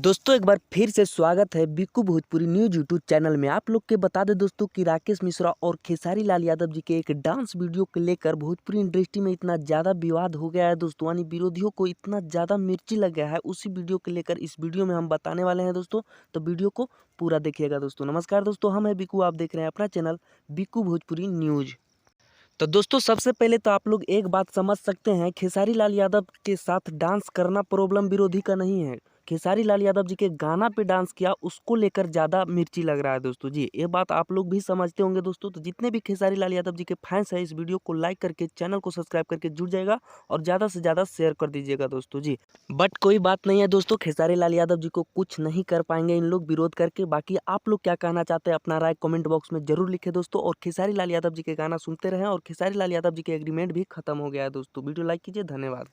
दोस्तों एक बार फिर से स्वागत है Bikku Bhojpuri news YouTube channel में। आप लोग के बता दें दोस्तों कि राकेश मिश्रा और खेसारी लाल यादव जी के एक डांस वीडियो को लेकर भोजपुरी इंडस्ट्री में इतना ज़्यादा विवाद हो गया है दोस्तों, यानी विरोधियों को इतना ज़्यादा मिर्ची लग गया है। उसी वीडियो को लेकर इस वीडियो में हम बताने वाले हैं दोस्तों, तो वीडियो को पूरा देखिएगा दोस्तों। नमस्कार दोस्तों, हम हैं बिक्कू, आप देख रहे हैं अपना चैनल बिक्कू भोजपुरी न्यूज। तो दोस्तों सबसे पहले तो आप लोग एक बात समझ सकते हैं, खेसारी लाल यादव के साथ डांस करना प्रॉब्लम विरोधी का नहीं है। खेसारी लाल यादव जी के गाना पे डांस किया, उसको लेकर ज़्यादा मिर्ची लग रहा है दोस्तों जी। ये बात आप लोग भी समझते होंगे दोस्तों। तो जितने भी खेसारी लाल यादव जी के फैंस हैं, इस वीडियो को लाइक करके चैनल को सब्सक्राइब करके जुड़ जाएगा और ज़्यादा से ज़्यादा शेयर कर दीजिएगा दोस्तों जी। बट कोई बात नहीं है दोस्तों, खेसारी लाल यादव जी को कुछ नहीं कर पाएंगे इन लोग विरोध करके। बाकी आप लोग क्या कहना चाहते हैं, अपना राय कमेंट बॉक्स में जरूर लिखे दोस्तों। और खेसारी लाल यादव जी के गाना सुनते रहें। और खेसारी लाल यादव जी के एग्रीमेंट भी खत्म हो गया है दोस्तों। वीडियो लाइक कीजिए, धन्यवाद।